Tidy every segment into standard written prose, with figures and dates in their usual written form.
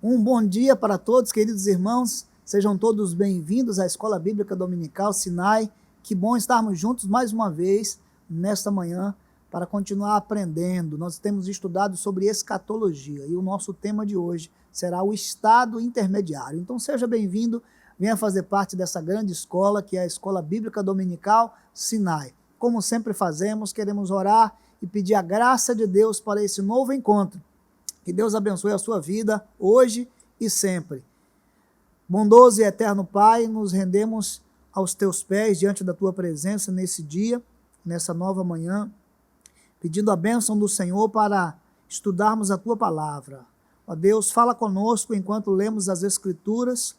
Um bom dia para todos, queridos irmãos. Sejam todos bem-vindos à Escola Bíblica Dominical Sinai. Que bom estarmos juntos mais uma vez nesta manhã para continuar aprendendo. Nós temos estudado sobre escatologia e o nosso tema de hoje será o estado intermediário. Então seja bem-vindo, venha fazer parte dessa grande escola que é a Escola Bíblica Dominical Sinai. Como sempre fazemos, queremos orar e pedir a graça de Deus para esse novo encontro. Que Deus abençoe a sua vida hoje e sempre. Bondoso e eterno Pai, nos rendemos aos teus pés diante da tua presença nesse dia, nessa nova manhã, pedindo a bênção do Senhor para estudarmos a tua palavra. Ó Deus, fala conosco enquanto lemos as Escrituras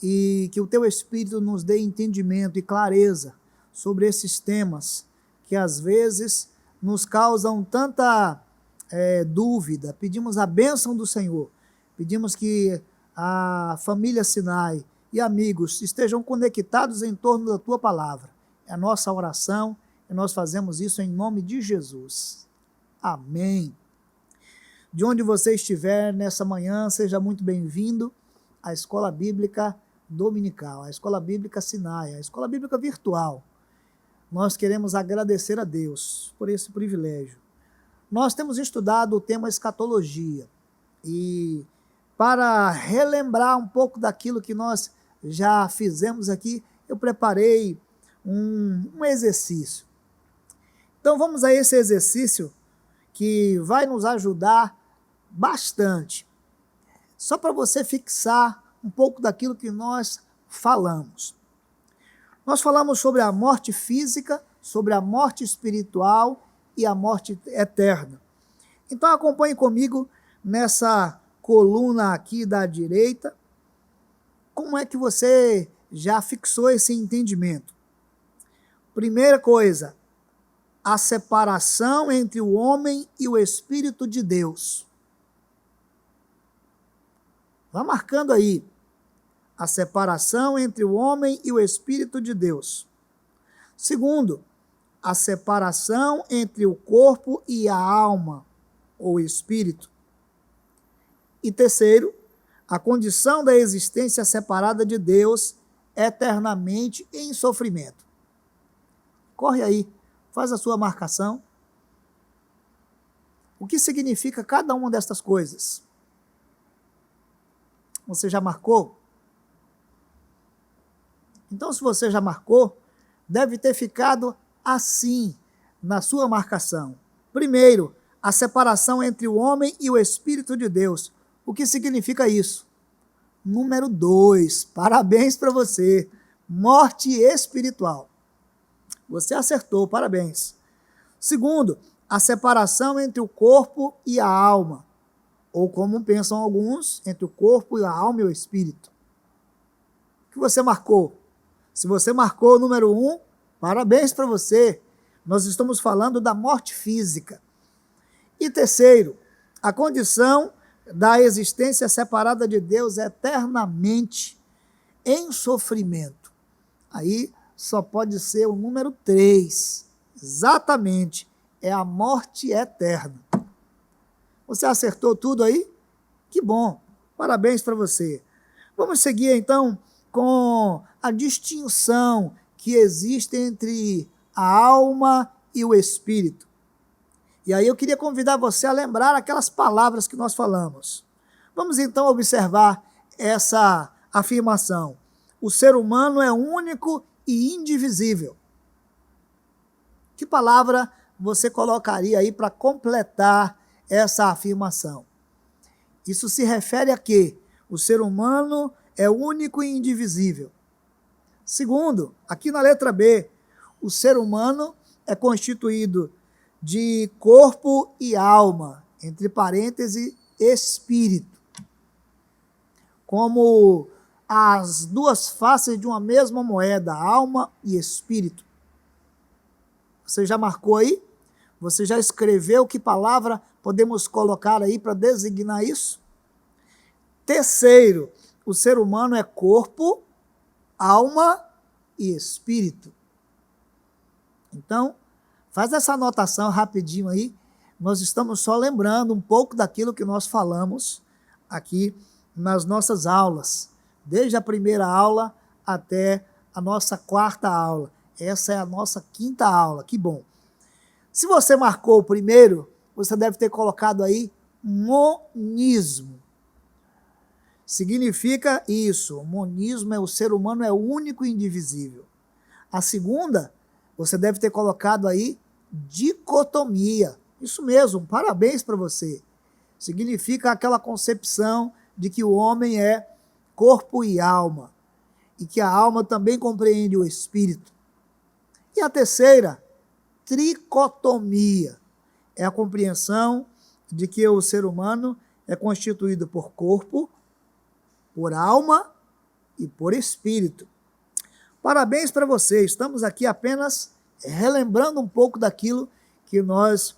e que o teu Espírito nos dê entendimento e clareza sobre esses temas que às vezes nos causam tanta dúvida. Pedimos a bênção do Senhor, pedimos que a família Sinai e amigos estejam conectados em torno da tua palavra. É a nossa oração e nós fazemos isso em nome de Jesus. Amém. De onde você estiver nessa manhã, seja muito bem-vindo à Escola Bíblica Dominical, à Escola Bíblica Sinai, à Escola Bíblica Virtual. Nós queremos agradecer a Deus por esse privilégio. Nós temos estudado o tema escatologia e para relembrar um pouco daquilo que nós já fizemos aqui, eu preparei um exercício. Então vamos a esse exercício que vai nos ajudar bastante. Só para você fixar um pouco daquilo que nós falamos. Nós falamos sobre a morte física, sobre a morte espiritual e a morte eterna. Então acompanhe comigo nessa coluna aqui da direita, como é que você já fixou esse entendimento. Primeira coisa, a separação entre o homem e o Espírito de Deus. Vá marcando aí, a separação entre o homem e o Espírito de Deus. Segundo, a separação entre o corpo e a alma, ou espírito. E terceiro, a condição da existência separada de Deus eternamente em sofrimento. Corre aí, faz a sua marcação. O que significa cada uma destas coisas? Você já marcou? Então, se você já marcou, deve ter ficado assim na sua marcação. Primeiro, a separação entre o homem e o Espírito de Deus. O que significa isso? Número 2, parabéns para você, morte espiritual. Você acertou, parabéns. Segundo, a separação entre o corpo e a alma, ou como pensam alguns, entre o corpo e a alma e o espírito. O que você marcou? Se você marcou o número 1, parabéns para você. Nós estamos falando da morte física. E terceiro, a condição da existência separada de Deus eternamente em sofrimento. Aí só pode ser o número 3. Exatamente, é a morte eterna. Você acertou tudo aí? Que bom, parabéns para você. Vamos seguir então com a distinção que existe entre a alma e o espírito. E aí eu queria convidar você a lembrar aquelas palavras que nós falamos. Vamos então observar essa afirmação. O ser humano é único e indivisível. Que palavra você colocaria aí para completar essa afirmação? Isso se refere a quê? O ser humano é único e indivisível. Segundo, aqui na letra B, o ser humano é constituído de corpo e alma, entre parênteses, espírito. Como as duas faces de uma mesma moeda, alma e espírito. Você já marcou aí? Você já escreveu que palavra podemos colocar aí para designar isso? Terceiro, o ser humano é corpo, alma e espírito. Então, faz essa anotação rapidinho aí. Nós estamos só lembrando um pouco daquilo que nós falamos aqui nas nossas aulas, desde a primeira aula até a nossa quarta aula. Essa é a nossa quinta aula, que bom. Se você marcou o primeiro, você deve ter colocado aí monismo. Significa isso, monismo é o ser humano é único e indivisível. A segunda, você deve ter colocado aí dicotomia. Isso mesmo, parabéns para você. Significa aquela concepção de que o homem é corpo e alma, e que a alma também compreende o espírito. E a terceira, tricotomia, é a compreensão de que o ser humano é constituído por corpo, por alma e por espírito. Parabéns para você, estamos aqui apenas relembrando um pouco daquilo que nós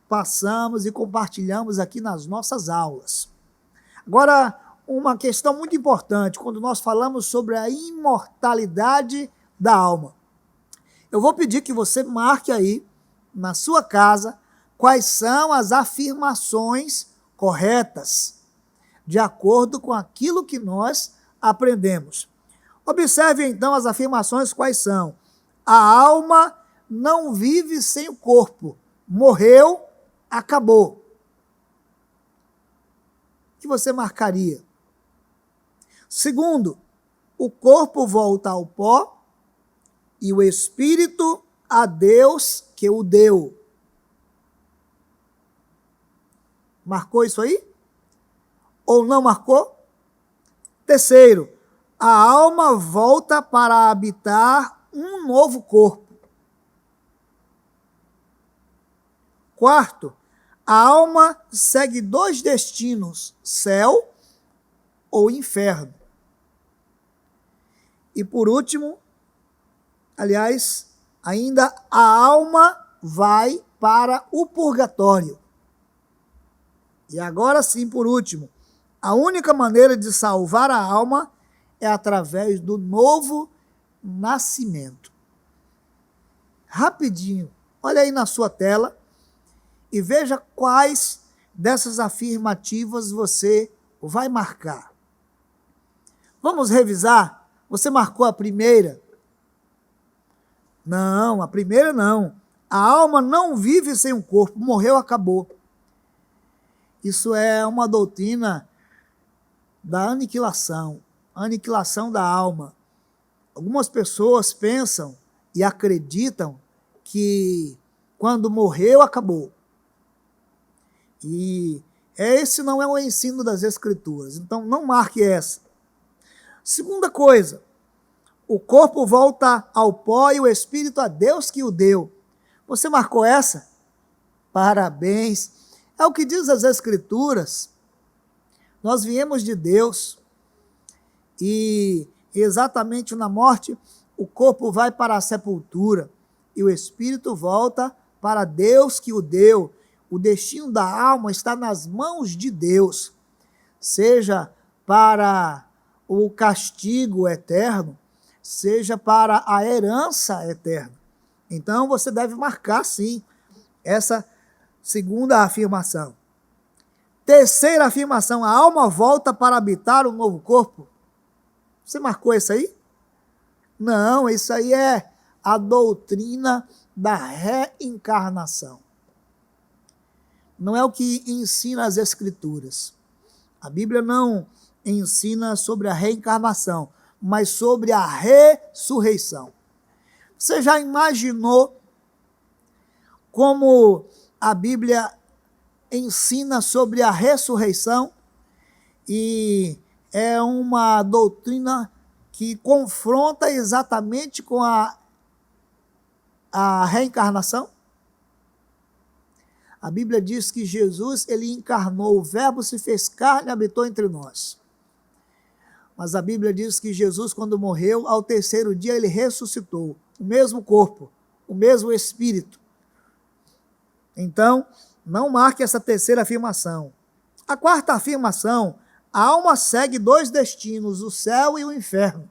passamos e compartilhamos aqui nas nossas aulas. Agora, uma questão muito importante, quando nós falamos sobre a imortalidade da alma. Eu vou pedir que você marque aí, na sua casa, quais são as afirmações corretas, de acordo com aquilo que nós aprendemos. Observe então as afirmações quais são. A alma não vive sem o corpo. Morreu, acabou. O que você marcaria? Segundo, o corpo volta ao pó e o espírito a Deus que o deu. Marcou isso aí? Ou não marcou? Terceiro, a alma volta para habitar um novo corpo. Quarto, a alma segue dois destinos, céu ou inferno. E por último, aliás, ainda a alma vai para o purgatório. E agora sim, por último, a única maneira de salvar a alma é através do novo nascimento. Rapidinho, olha aí na sua tela e veja quais dessas afirmativas você vai marcar. Vamos revisar? Você marcou a primeira? Não, a primeira não. A alma não vive sem um corpo, morreu, acabou. Isso é uma doutrina da aniquilação da alma. Algumas pessoas pensam e acreditam que quando morreu, acabou. E esse não é o ensino das Escrituras, então não marque essa. Segunda coisa, o corpo volta ao pó e o espírito a Deus que o deu. Você marcou essa? Parabéns! É o que diz as Escrituras. Nós viemos de Deus e exatamente na morte o corpo vai para a sepultura e o espírito volta para Deus que o deu. O destino da alma está nas mãos de Deus, seja para o castigo eterno, seja para a herança eterna. Então você deve marcar sim essa segunda afirmação. Terceira afirmação, a alma volta para habitar um novo corpo. Você marcou isso aí? Não, isso aí é a doutrina da reencarnação. Não é o que ensina as Escrituras. A Bíblia não ensina sobre a reencarnação, mas sobre a ressurreição. Você já imaginou como a Bíblia ensina sobre a ressurreição? E é uma doutrina que confronta exatamente com a reencarnação. A Bíblia diz que Jesus, ele encarnou, o Verbo se fez carne e habitou entre nós. Mas a Bíblia diz que Jesus, quando morreu, ao terceiro dia ele ressuscitou. O mesmo corpo, o mesmo espírito. Então, não marque essa terceira afirmação. A quarta afirmação, a alma segue dois destinos, o céu e o inferno.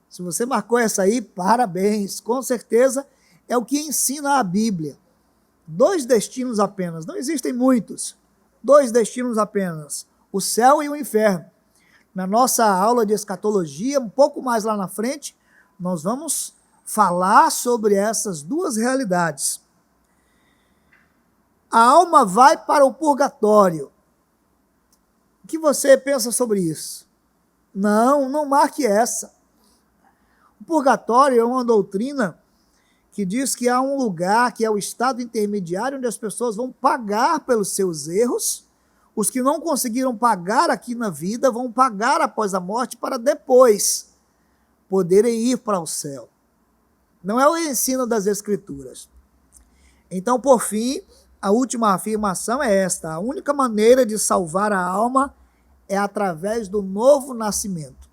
Se você marcou essa aí, parabéns. Com certeza é o que ensina a Bíblia. Dois destinos apenas, não existem muitos. Dois destinos apenas, o céu e o inferno. Na nossa aula de escatologia, um pouco mais lá na frente, nós vamos falar sobre essas duas realidades. A alma vai para o purgatório. O que você pensa sobre isso? Não marque essa. O purgatório é uma doutrina que diz que há um lugar, que é o estado intermediário, onde as pessoas vão pagar pelos seus erros. Os que não conseguiram pagar aqui na vida vão pagar após a morte para depois poderem ir para o céu. Não é o ensino das Escrituras. Então, por fim, a última afirmação é esta: a única maneira de salvar a alma é através do novo nascimento.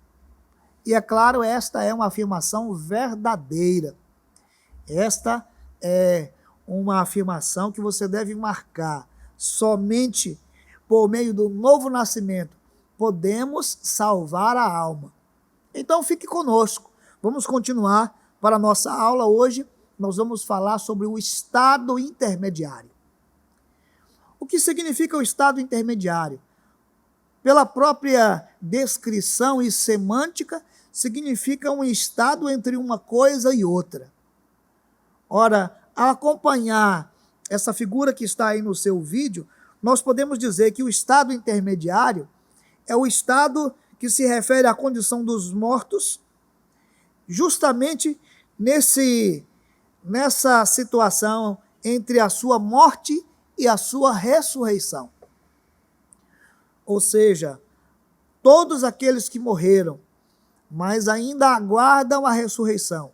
E é claro, esta é uma afirmação verdadeira. Esta é uma afirmação que você deve marcar. Somente por meio do novo nascimento podemos salvar a alma. Então fique conosco. Vamos continuar para a nossa aula. Hoje nós vamos falar sobre o estado intermediário. O que significa o estado intermediário? Pela própria descrição e semântica, significa um estado entre uma coisa e outra. Ora, ao acompanhar essa figura que está aí no seu vídeo, nós podemos dizer que o estado intermediário é o estado que se refere à condição dos mortos, justamente nessa situação entre a sua morte e a sua ressurreição. Ou seja, todos aqueles que morreram, mas ainda aguardam a ressurreição.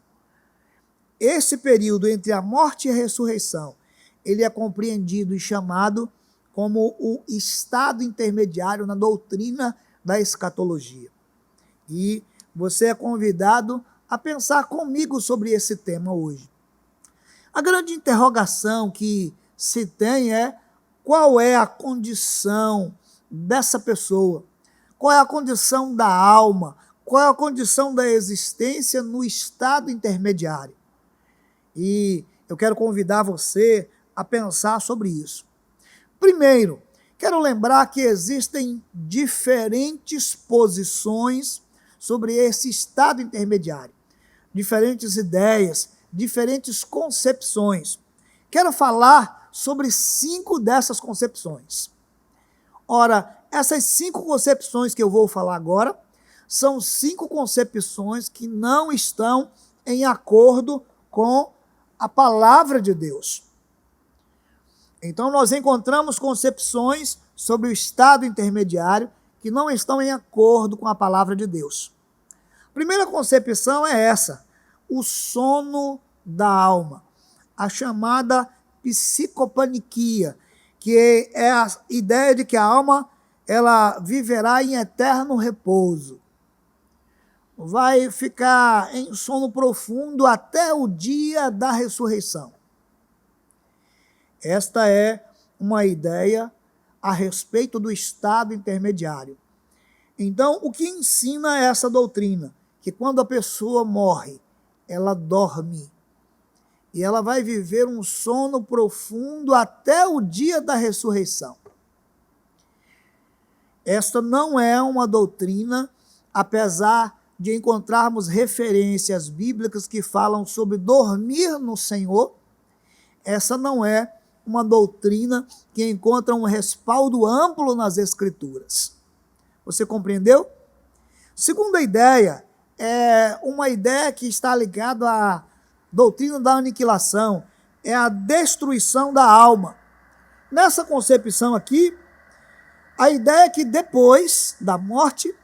Esse período entre a morte e a ressurreição, ele é compreendido e chamado como o estado intermediário na doutrina da escatologia. E você é convidado a pensar comigo sobre esse tema hoje. A grande interrogação que se tem é: qual é a condição dessa pessoa? Qual é a condição da alma? Qual é a condição da existência no estado intermediário? E eu quero convidar você a pensar sobre isso. Primeiro, quero lembrar que existem diferentes posições sobre esse estado intermediário, diferentes ideias, diferentes concepções. Quero falar sobre 5 dessas concepções. Ora, essas 5 concepções que eu vou falar agora são 5 concepções que não estão em acordo com a palavra de Deus. Então, nós encontramos concepções sobre o estado intermediário que não estão em acordo com a palavra de Deus. A primeira concepção é essa: o sono da alma, a chamada psicopaniquia, que é a ideia de que a alma ela viverá em eterno repouso. Vai ficar em sono profundo até o dia da ressurreição. Esta é uma ideia a respeito do estado intermediário. Então, o que ensina essa doutrina? Que quando a pessoa morre, ela dorme. E ela vai viver um sono profundo até o dia da ressurreição. Esta não é uma doutrina, apesar de encontrarmos referências bíblicas que falam sobre dormir no Senhor. Essa não é uma doutrina que encontra um respaldo amplo nas Escrituras. Você compreendeu? Segunda ideia é uma ideia que está ligada à doutrina da aniquilação, é a destruição da alma. Nessa concepção aqui, a ideia é que depois da morte,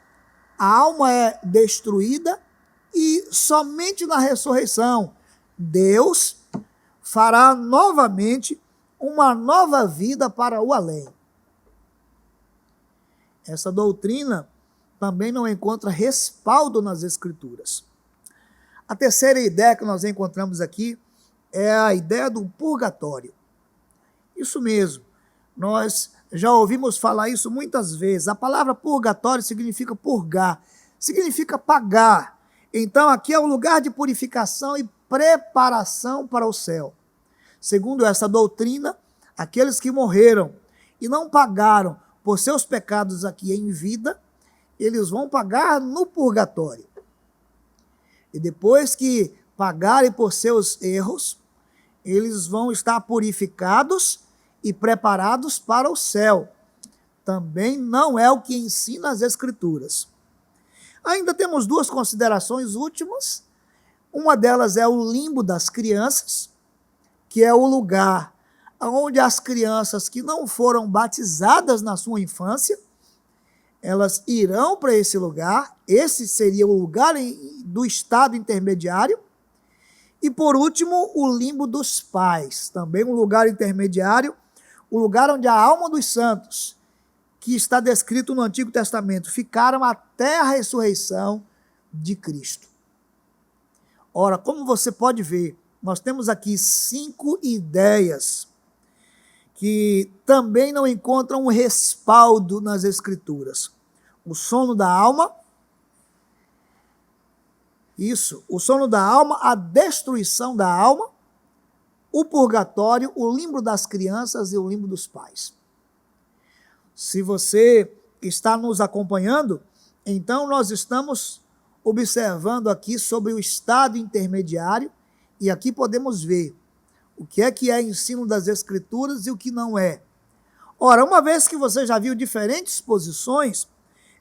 a alma é destruída e somente na ressurreição Deus fará novamente uma nova vida para o além. Essa doutrina também não encontra respaldo nas Escrituras. A terceira ideia que nós encontramos aqui é a ideia do purgatório. Isso mesmo, nós já ouvimos falar isso muitas vezes. A palavra purgatório significa purgar, significa pagar. Então aqui é o lugar de purificação e preparação para o céu. Segundo essa doutrina, aqueles que morreram e não pagaram por seus pecados aqui em vida, eles vão pagar no purgatório. E depois que pagarem por seus erros, eles vão estar purificados e preparados para o céu. Também não é o que ensina as Escrituras. Ainda temos duas considerações últimas. Uma delas é o limbo das crianças, que é o lugar onde as crianças que não foram batizadas na sua infância, elas irão para esse lugar. Esse seria o lugar do estado intermediário. E por último, o limbo dos pais, também um lugar intermediário, o lugar onde a alma dos santos, que está descrito no Antigo Testamento, ficaram até a ressurreição de Cristo. Ora, como você pode ver, nós temos aqui 5 ideias que também não encontram um respaldo nas Escrituras. O sono da alma, o sono da alma, a destruição da alma, o purgatório, o limbo das crianças e o limbo dos pais. Se você está nos acompanhando, então nós estamos observando aqui sobre o estado intermediário, e aqui podemos ver o que é ensino das Escrituras e o que não é. Ora, uma vez que você já viu diferentes posições,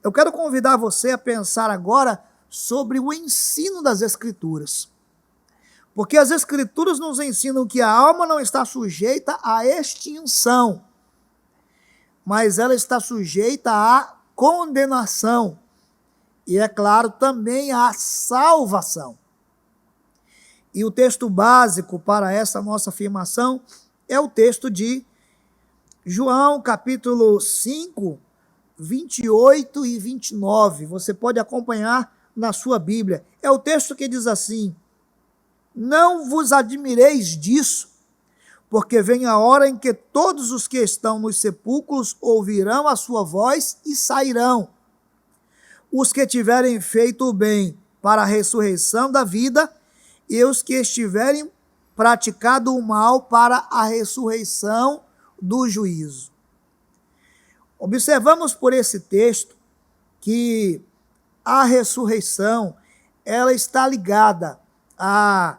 eu quero convidar você a pensar agora sobre o ensino das Escrituras. Porque as Escrituras nos ensinam que a alma não está sujeita à extinção, mas ela está sujeita à condenação. E, é claro, também à salvação. E o texto básico para essa nossa afirmação é o texto de João, capítulo 5, 28 e 29. Você pode acompanhar na sua Bíblia. É o texto que diz assim: não vos admireis disso, porque vem a hora em que todos os que estão nos sepulcros ouvirão a sua voz e sairão. Os que tiverem feito o bem para a ressurreição da vida, e os que estiverem praticado o mal para a ressurreição do juízo. Observamos por esse texto que a ressurreição, ela está ligada à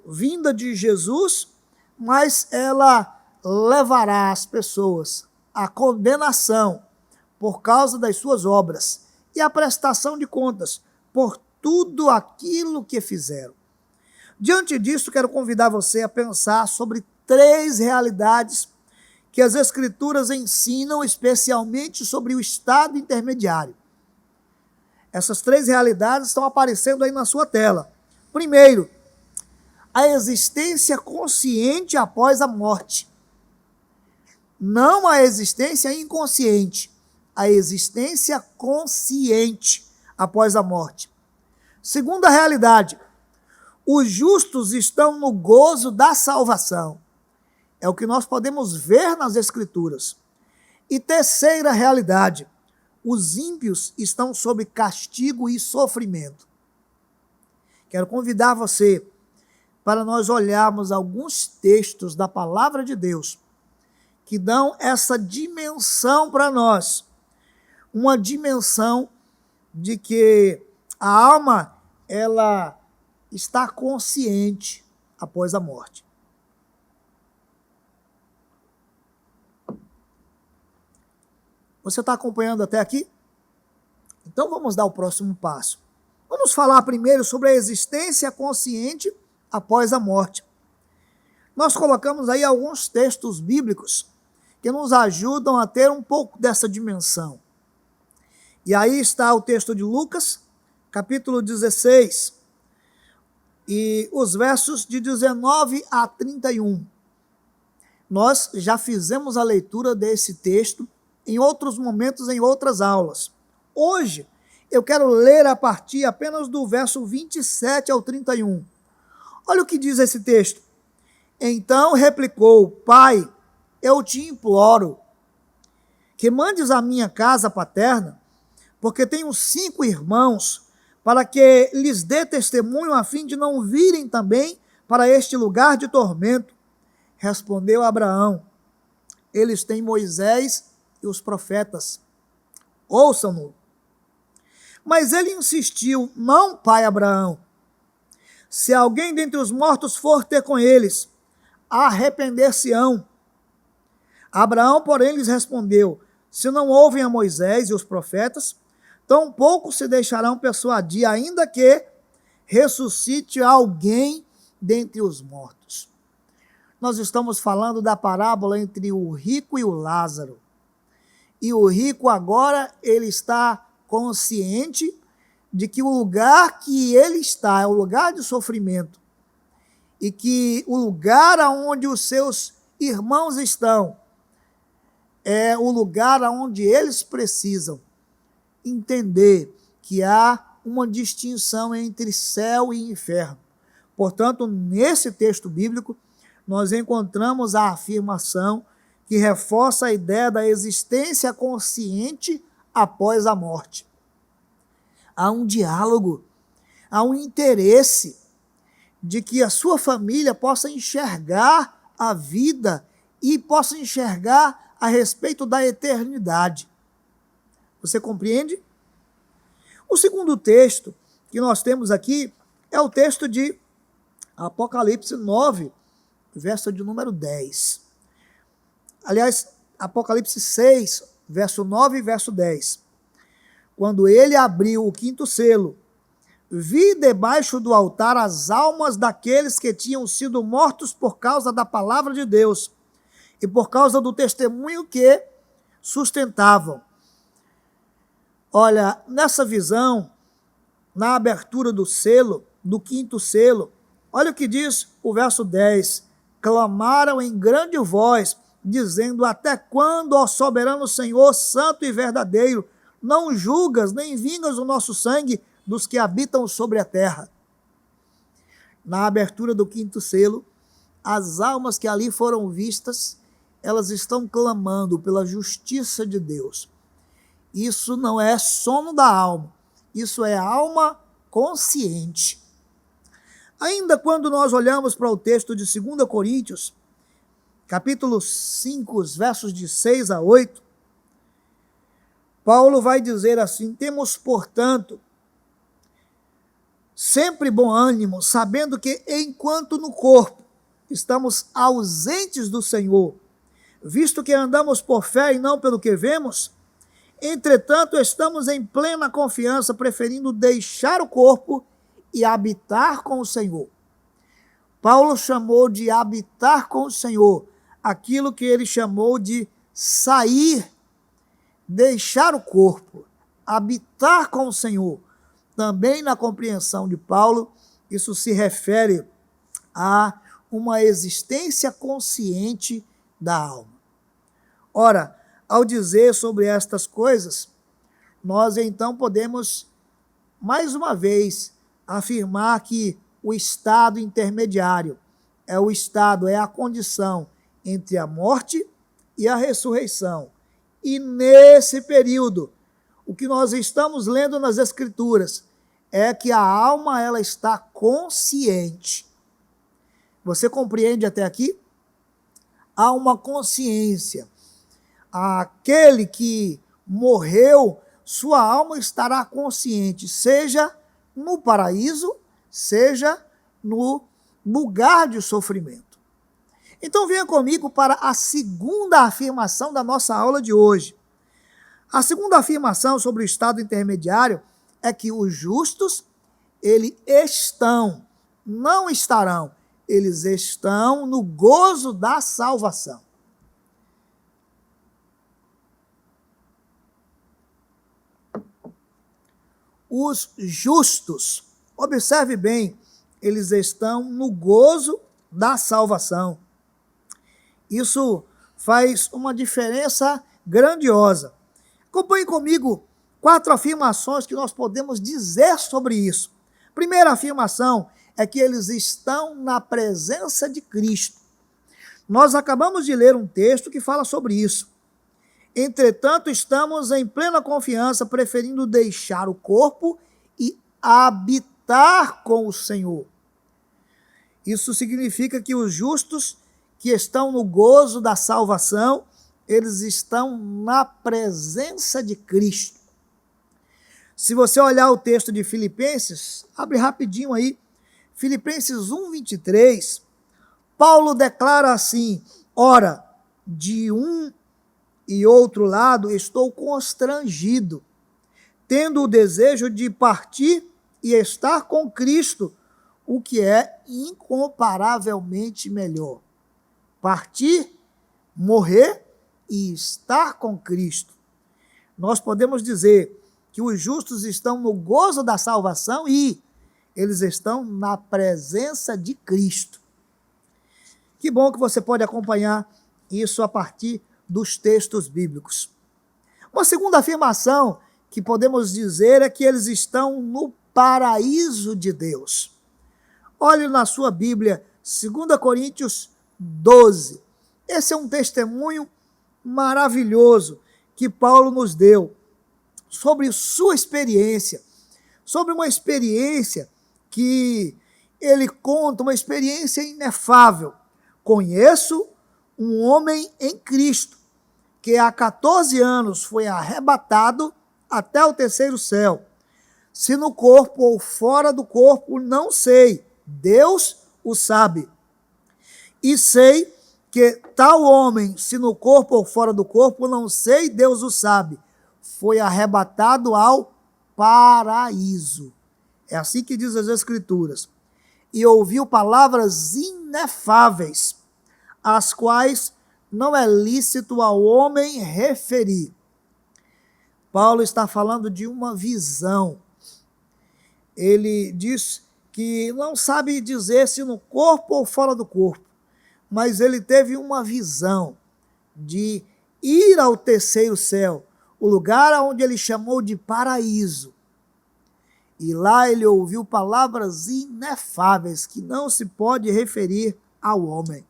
vinda de Jesus, mas ela levará as pessoas à condenação por causa das suas obras e à prestação de contas por tudo aquilo que fizeram. Diante disso, quero convidar você a pensar sobre 3 realidades que as Escrituras ensinam, especialmente sobre o estado intermediário. Essas 3 realidades estão aparecendo aí na sua tela. Primeiro, a existência consciente após a morte. Não a existência inconsciente, a existência consciente após a morte. Segunda realidade, os justos estão no gozo da salvação. É o que nós podemos ver nas Escrituras. E terceira realidade, os ímpios estão sob castigo e sofrimento. Quero convidar você para nós olharmos alguns textos da palavra de Deus que dão essa dimensão para nós. Uma dimensão de que a alma, ela está consciente após a morte. Você está acompanhando até aqui? Então vamos dar o próximo passo. Vamos falar primeiro sobre a existência consciente após a morte. Nós colocamos aí alguns textos bíblicos que nos ajudam a ter um pouco dessa dimensão. E aí está o texto de Lucas, capítulo 16, e os versos de 19 a 31. Nós já fizemos a leitura desse texto em outros momentos, em outras aulas. Hoje, eu quero ler a partir apenas do verso 27 ao 31. Olha o que diz esse texto. Então replicou: Pai, eu te imploro que mandes a minha casa paterna, porque tenho 5 irmãos, para que lhes dê testemunho a fim de não virem também para este lugar de tormento. Respondeu Abraão: eles têm Moisés e os profetas. Ouçam-no. Mas ele insistiu: não, pai Abraão. Se alguém dentre os mortos for ter com eles, arrepender-se-ão. Abraão, porém, lhes respondeu: se não ouvem a Moisés e os profetas, tampouco se deixarão persuadir, ainda que ressuscite alguém dentre os mortos. Nós estamos falando da parábola entre o rico e o Lázaro. E o rico agora, ele está consciente de que o lugar que ele está é o lugar de sofrimento e que o lugar onde os seus irmãos estão é o lugar onde eles precisam entender que há uma distinção entre céu e inferno. Portanto, nesse texto bíblico, nós encontramos a afirmação que reforça a ideia da existência consciente após a morte. Há um diálogo, há um interesse de que a sua família possa enxergar a vida e possa enxergar a respeito da eternidade. Você compreende? O segundo texto que nós temos aqui é o texto de Apocalipse 9, verso de número 10. Aliás, Apocalipse 6, verso 9 e verso 10. Quando ele abriu o quinto selo, vi debaixo do altar as almas daqueles que tinham sido mortos por causa da palavra de Deus e por causa do testemunho que sustentavam. Olha, nessa visão, na abertura do selo, do quinto selo, olha o que diz o verso 10. Clamaram em grande voz, dizendo: até quando, ó soberano Senhor, santo e verdadeiro, não julgas nem vingas o nosso sangue dos que habitam sobre a terra? Na abertura do quinto selo, as almas que ali foram vistas, elas estão clamando pela justiça de Deus. Isso não é sono da alma, isso é alma consciente. Ainda quando nós olhamos para o texto de 2 Coríntios, capítulo 5, os versos de 6 a 8, Paulo vai dizer assim: temos, portanto, sempre bom ânimo, sabendo que enquanto no corpo estamos ausentes do Senhor, visto que andamos por fé e não pelo que vemos, entretanto estamos em plena confiança, preferindo deixar o corpo e habitar com o Senhor. Paulo chamou de habitar com o Senhor aquilo que ele chamou de sair, deixar o corpo, habitar com o Senhor. Também na compreensão de Paulo, isso se refere a uma existência consciente da alma. Ora, ao dizer sobre estas coisas, nós então podemos, mais uma vez, afirmar que o estado intermediário é a condição entre a morte e a ressurreição. E nesse período, o que nós estamos lendo nas Escrituras é que a alma ela está consciente. Você compreende até aqui? Há uma consciência. Aquele que morreu, sua alma estará consciente, seja no paraíso, seja no lugar de sofrimento. Então venha comigo para a segunda afirmação da nossa aula de hoje. A segunda afirmação sobre o estado intermediário é que os justos, eles estão, não estarão, eles estão no gozo da salvação. Os justos, observe bem, eles estão no gozo da salvação. Isso faz uma diferença grandiosa. Acompanhe comigo 4 afirmações que nós podemos dizer sobre isso. Primeira afirmação é que eles estão na presença de Cristo. Nós acabamos de ler um texto que fala sobre isso. Entretanto, estamos em plena confiança, preferindo deixar o corpo e habitar com o Senhor. Isso significa que os justos que estão no gozo da salvação, eles estão na presença de Cristo. Se você olhar o texto de Filipenses, abre rapidinho aí, Filipenses 1:23, Paulo declara assim: ora, de um e outro lado estou constrangido, tendo o desejo de partir e estar com Cristo, o que é incomparavelmente melhor. Partir, morrer e estar com Cristo. Nós podemos dizer que os justos estão no gozo da salvação e eles estão na presença de Cristo. Que bom que você pode acompanhar isso a partir dos textos bíblicos. Uma segunda afirmação que podemos dizer é que eles estão no paraíso de Deus. Olhe na sua Bíblia, 2 Coríntios 12. Esse é um testemunho maravilhoso que Paulo nos deu sobre sua experiência, sobre uma experiência que ele conta, uma experiência inefável. Conheço um homem em Cristo que há 14 anos foi arrebatado até o terceiro céu. Se no corpo ou fora do corpo, não sei. Deus o sabe. E sei que tal homem, se no corpo ou fora do corpo, não sei, Deus o sabe, foi arrebatado ao paraíso. É assim que diz as Escrituras. E ouviu palavras inefáveis, as quais não é lícito ao homem referir. Paulo está falando de uma visão. Ele diz que não sabe dizer se no corpo ou fora do corpo, mas ele teve uma visão de ir ao terceiro céu, o lugar onde ele chamou de paraíso. E lá ele ouviu palavras inefáveis que não se pode referir ao homem.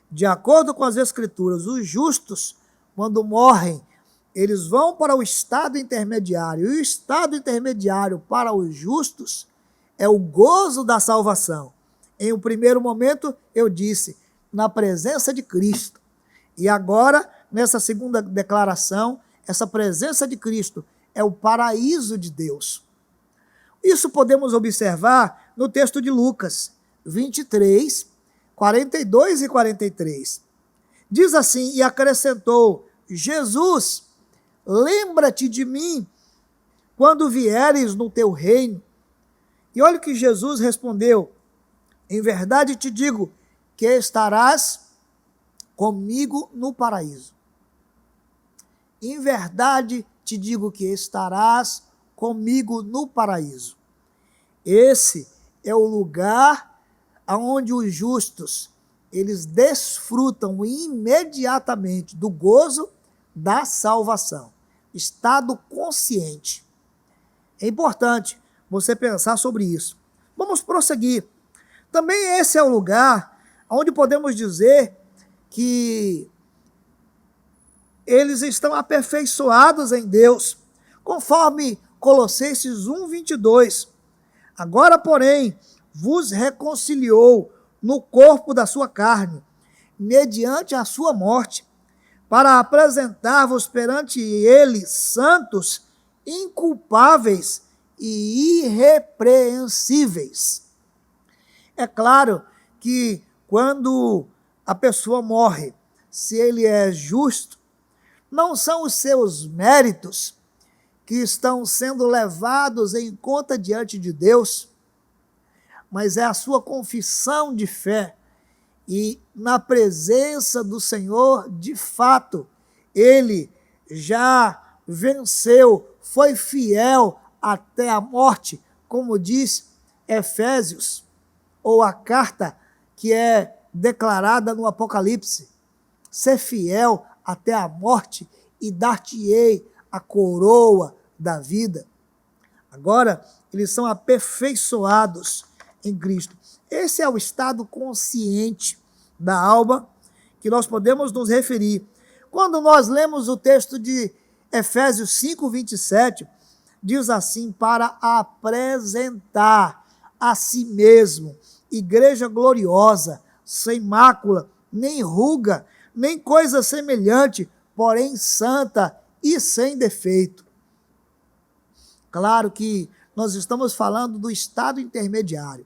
De acordo com as Escrituras, os justos, quando morrem, eles vão para o estado intermediário. E o estado intermediário para os justos é o gozo da salvação. Em um primeiro momento, eu disse, na presença de Cristo. E agora, nessa segunda declaração, essa presença de Cristo é o paraíso de Deus. Isso podemos observar no texto de Lucas 23, 42 e 43. Diz assim, e acrescentou, Jesus, lembra-te de mim quando vieres no teu reino. E olha o que Jesus respondeu, em verdade te digo que estarás comigo no paraíso. Em verdade te digo que estarás comigo no paraíso. Esse é o lugar onde os justos, eles desfrutam imediatamente do gozo da salvação. Estado consciente. É importante você pensar sobre isso. Vamos prosseguir. Também esse é o lugar onde podemos dizer que eles estão aperfeiçoados em Deus, conforme Colossenses 1:22. Agora, porém, vos reconciliou no corpo da sua carne, mediante a sua morte, para apresentar-vos perante ele santos, inculpáveis e irrepreensíveis. É claro que quando a pessoa morre, se ele é justo, não são os seus méritos que estão sendo levados em conta diante de Deus, mas é a sua confissão de fé. E na presença do Senhor, de fato, ele já venceu, foi fiel até a morte, como diz Efésios, ou a carta que é declarada no Apocalipse. Ser fiel até a morte e dar-te-ei a coroa da vida. Agora, eles são aperfeiçoados em Cristo. Esse é o estado consciente da alma que nós podemos nos referir. Quando nós lemos o texto de Efésios 5:27, diz assim, para apresentar a si mesmo, igreja gloriosa, sem mácula, nem ruga, nem coisa semelhante, porém santa e sem defeito. Claro que nós estamos falando do estado intermediário.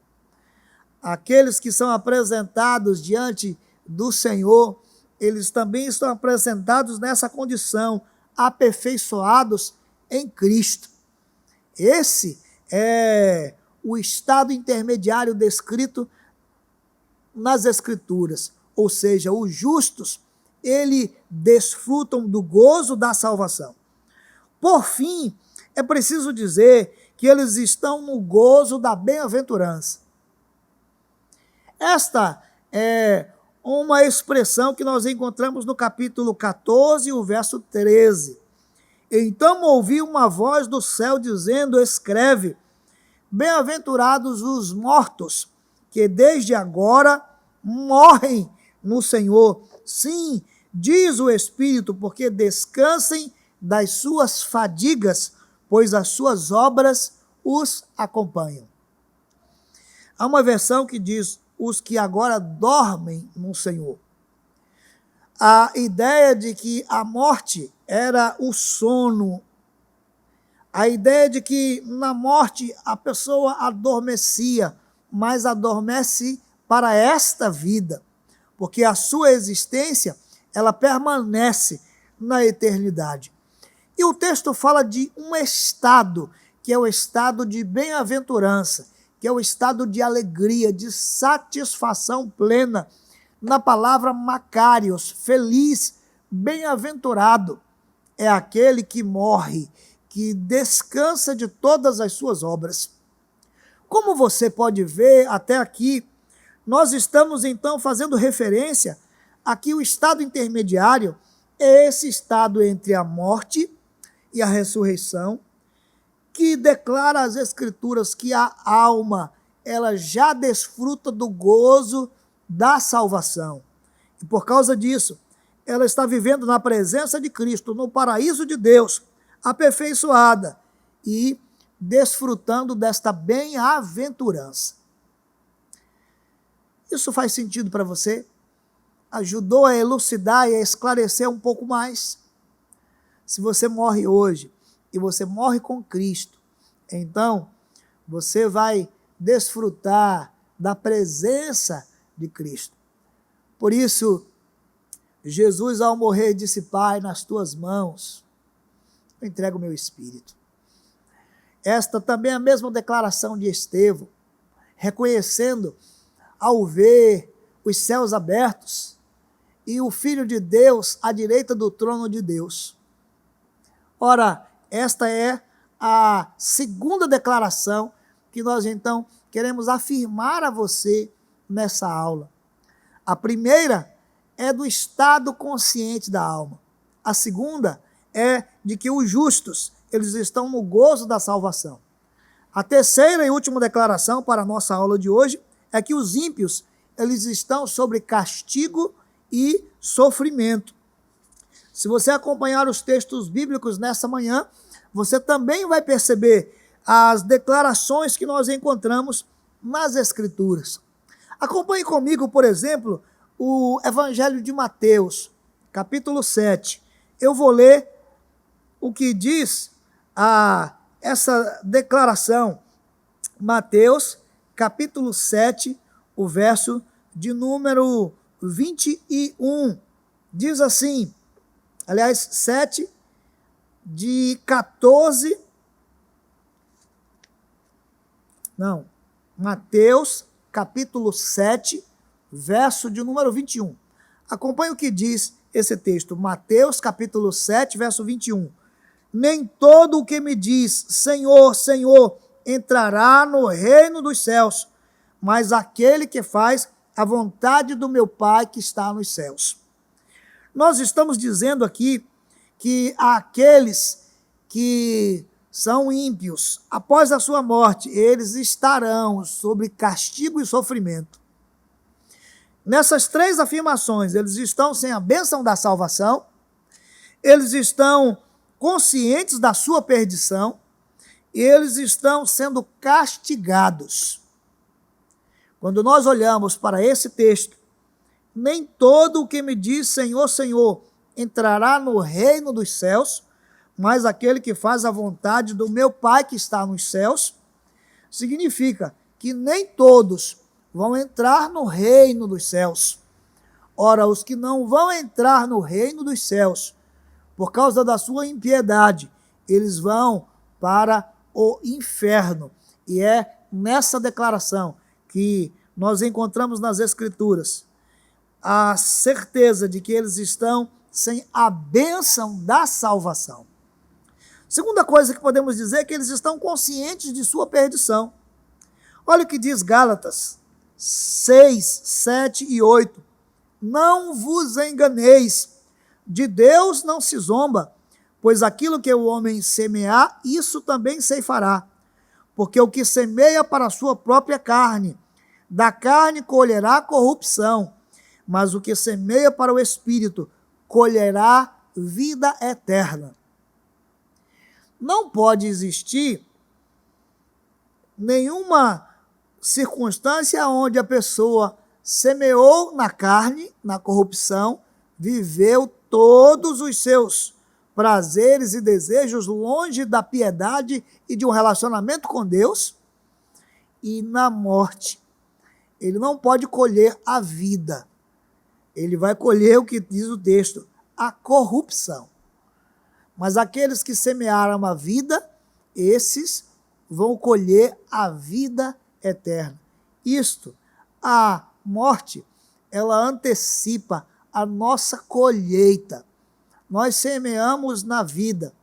Aqueles que são apresentados diante do Senhor, eles também estão apresentados nessa condição, aperfeiçoados em Cristo. Esse é o estado intermediário descrito nas Escrituras, ou seja, os justos, eles desfrutam do gozo da salvação. Por fim, é preciso dizer que eles estão no gozo da bem-aventurança. Esta é uma expressão que nós encontramos no capítulo 14, o verso 13. Então ouvi uma voz do céu dizendo: escreve, bem-aventurados os mortos, que desde agora morrem no Senhor. Sim, diz o Espírito, porque descansem das suas fadigas, pois as suas obras os acompanham. Há uma versão que diz: os que agora dormem no Senhor. A ideia de que a morte era o sono, a ideia de que na morte a pessoa adormecia, mas adormece para esta vida, porque a sua existência, ela permanece na eternidade. E o texto fala de um estado, que é o estado de bem-aventurança, que é o estado de alegria, de satisfação plena, na palavra Macarios, feliz, bem-aventurado, é aquele que morre, que descansa de todas as suas obras. Como você pode ver até aqui, nós estamos então fazendo referência a que o estado intermediário é esse estado entre a morte e a ressurreição, que declara as Escrituras que a alma, ela já desfruta do gozo da salvação. E por causa disso, ela está vivendo na presença de Cristo, no paraíso de Deus, aperfeiçoada e desfrutando desta bem-aventurança. Isso faz sentido para você? Ajudou a elucidar e a esclarecer um pouco mais? Se você morre hoje e você morre com Cristo, então você vai desfrutar da presença de Cristo. Por isso, Jesus, ao morrer, disse: Pai, nas tuas mãos eu entrego o meu espírito. Esta também é a mesma declaração de Estevão, reconhecendo, ao ver os céus abertos e o Filho de Deus à direita do trono de Deus. Ora, esta é a segunda declaração que nós então queremos afirmar a você nessa aula. A primeira é do estado consciente da alma. A segunda é de que os justos, eles estão no gozo da salvação. A terceira e última declaração para a nossa aula de hoje é que os ímpios, eles estão sobre castigo e sofrimento. Se você acompanhar os textos bíblicos nessa manhã, você também vai perceber as declarações que nós encontramos nas Escrituras. Acompanhe comigo, por exemplo, o Evangelho de Mateus, capítulo 7. Eu vou ler o que diz essa declaração. Mateus, capítulo 7, o verso de número 21. Diz assim, aliás, 7, de 14... Não, Mateus, capítulo 7, verso de número 21. Acompanhe o que diz esse texto. Mateus, capítulo 7, verso 21. Nem todo o que me diz, Senhor, Senhor, entrará no reino dos céus, mas aquele que faz a vontade do meu Pai que está nos céus. Nós estamos dizendo aqui que aqueles que são ímpios, após a sua morte, eles estarão sob castigo e sofrimento. Nessas três afirmações, eles estão sem a bênção da salvação, eles estão conscientes da sua perdição, e eles estão sendo castigados. Quando nós olhamos para esse texto, nem todo o que me diz Senhor, Senhor entrará no reino dos céus, mas aquele que faz a vontade do meu Pai que está nos céus. Significa que nem todos vão entrar no reino dos céus. Ora, os que não vão entrar no reino dos céus, por causa da sua impiedade, eles vão para o inferno. E é nessa declaração que nós encontramos nas Escrituras a certeza de que eles estão sem a bênção da salvação. Segunda coisa que podemos dizer é que eles estão conscientes de sua perdição. Olha o que diz Gálatas 6, 7 e 8. Não vos enganeis, de Deus não se zomba, pois aquilo que o homem semear, isso também ceifará. Porque o que semeia para a sua própria carne, da carne colherá corrupção, mas o que semeia para o Espírito, colherá vida eterna. Não pode existir nenhuma circunstância onde a pessoa semeou na carne, na corrupção, viveu todos os seus prazeres e desejos longe da piedade e de um relacionamento com Deus, e na morte ele não pode colher a vida. Ele vai colher o que diz o texto, a corrupção. Mas aqueles que semearam a vida, esses vão colher a vida eterna. Isto, a morte, ela antecipa a nossa colheita. Nós semeamos na vida,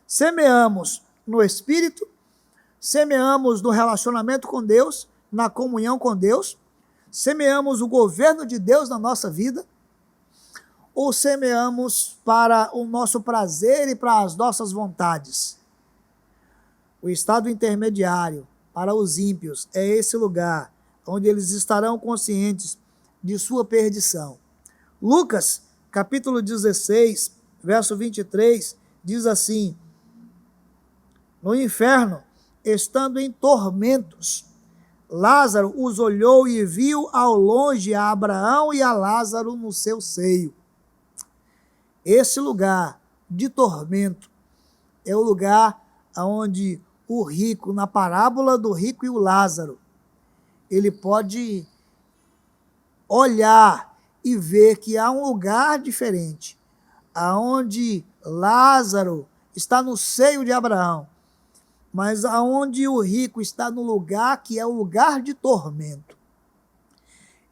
semeamos no Espírito, semeamos no relacionamento com Deus, na comunhão com Deus, semeamos o governo de Deus na nossa vida, ou semeamos para o nosso prazer e para as nossas vontades. O estado intermediário para os ímpios é esse lugar onde eles estarão conscientes de sua perdição. Lucas, capítulo 16, verso 23, diz assim: no inferno, estando em tormentos, Lázaro os olhou e viu ao longe a Abraão e a Lázaro no seu seio. Esse lugar de tormento é o lugar onde o rico, na parábola do rico e o Lázaro, ele pode olhar e ver que há um lugar diferente, aonde Lázaro está no seio de Abraão, mas aonde o rico está no lugar que é o lugar de tormento.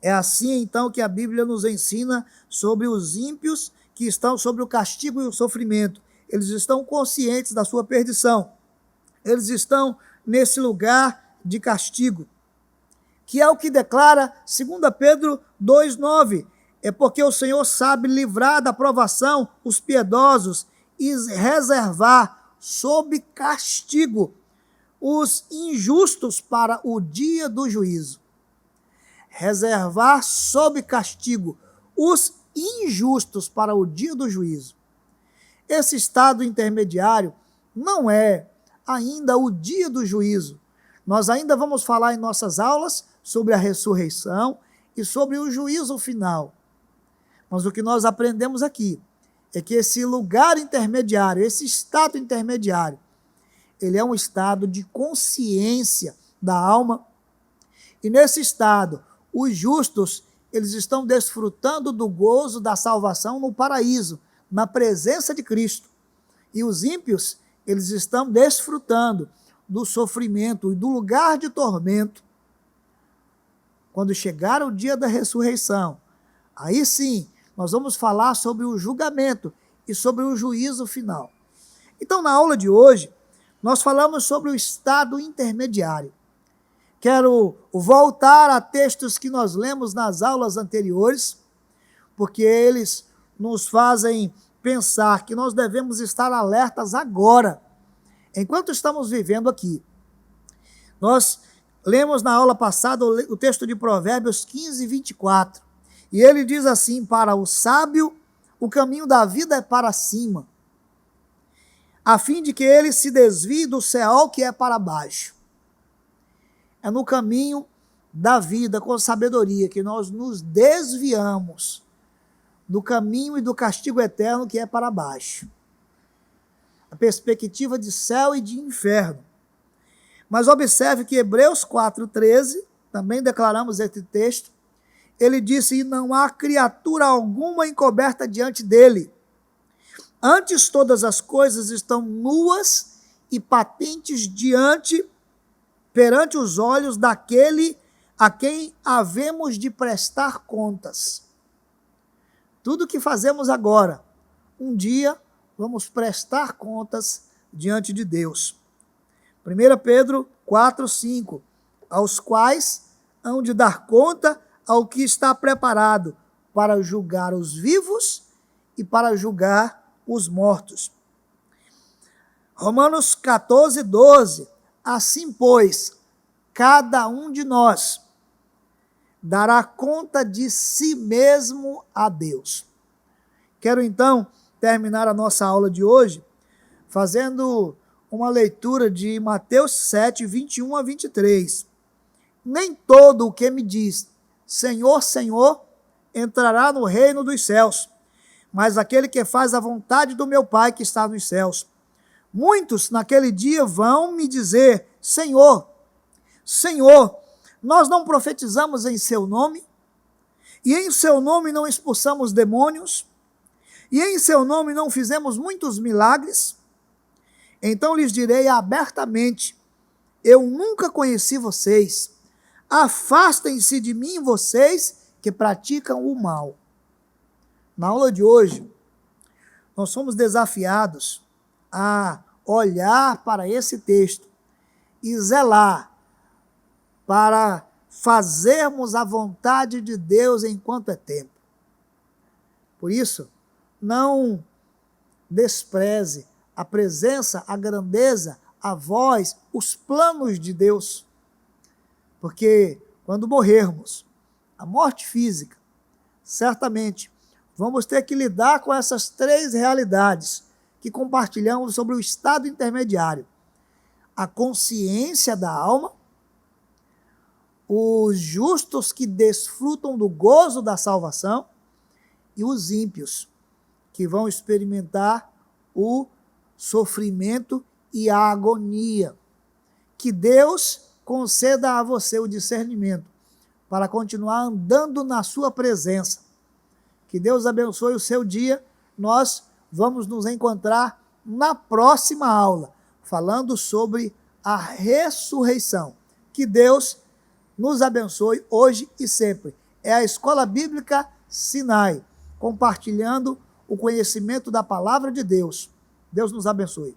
É assim então que a Bíblia nos ensina sobre os ímpios que estão sobre o castigo e o sofrimento. Eles estão conscientes da sua perdição. Eles estão nesse lugar de castigo, que é o que declara 2 Pedro 2,9. É porque o Senhor sabe livrar da provação os piedosos e reservar sob castigo os injustos para o dia do juízo. Reservar sob castigo os injustos para o dia do juízo. Esse estado intermediário não é ainda o dia do juízo. Nós ainda vamos falar em nossas aulas sobre a ressurreição e sobre o juízo final. Mas o que nós aprendemos aqui é que esse lugar intermediário, esse estado intermediário, ele é um estado de consciência da alma. E nesse estado, os justos, eles estão desfrutando do gozo da salvação no paraíso, na presença de Cristo. E os ímpios, eles estão desfrutando do sofrimento e do lugar de tormento. Quando chegar o dia da ressurreição, aí sim, nós vamos falar sobre o julgamento e sobre o juízo final. Então, na aula de hoje, nós falamos sobre o estado intermediário. Quero voltar a textos que nós lemos nas aulas anteriores, porque eles nos fazem pensar que nós devemos estar alertas agora, enquanto estamos vivendo aqui. Nós lemos na aula passada o texto de Provérbios 15, 24, e ele diz assim: para o sábio, o caminho da vida é para cima, a fim de que ele se desvie do Seol que é para baixo. É no caminho da vida com sabedoria, que nós nos desviamos do caminho e do castigo eterno que é para baixo. A perspectiva de céu e de inferno. Mas observe que Hebreus 4,13, também declaramos esse texto, ele disse: e não há criatura alguma encoberta diante dele. Antes todas as coisas estão nuas e patentes perante os olhos daquele a quem havemos de prestar contas. Tudo que fazemos agora, um dia vamos prestar contas diante de Deus. 1 Pedro 4,5, aos quais hão de dar conta ao que está preparado para julgar os vivos e para julgar os mortos. Romanos 14,12, assim, pois, cada um de nós dará conta de si mesmo a Deus. Quero então terminar a nossa aula de hoje fazendo uma leitura de Mateus 7, 21 a 23. Nem todo o que me diz, Senhor, Senhor, entrará no reino dos céus, mas aquele que faz a vontade do meu Pai que está nos céus. Muitos naquele dia vão me dizer, Senhor, Senhor, nós não profetizamos em seu nome? E em seu nome não expulsamos demônios? E em seu nome não fizemos muitos milagres? Então lhes direi abertamente, eu nunca conheci vocês. Afastem-se de mim, vocês que praticam o mal. Na aula de hoje, nós somos desafiados a olhar para esse texto e zelar para fazermos a vontade de Deus enquanto é tempo. Por isso, não despreze a presença, a grandeza, a voz, os planos de Deus. Porque quando morrermos, a morte física, certamente vamos ter que lidar com essas três realidades que compartilhamos sobre o estado intermediário. A consciência da alma, os justos que desfrutam do gozo da salvação e os ímpios que vão experimentar o sofrimento e a agonia. Que Deus conceda a você o discernimento para continuar andando na sua presença. Que Deus abençoe o seu dia. Nós vamos nos encontrar na próxima aula, falando sobre a ressurreição. Que Deus nos abençoe hoje e sempre. É a Escola Bíblica Sinai, compartilhando o conhecimento da palavra de Deus. Deus nos abençoe.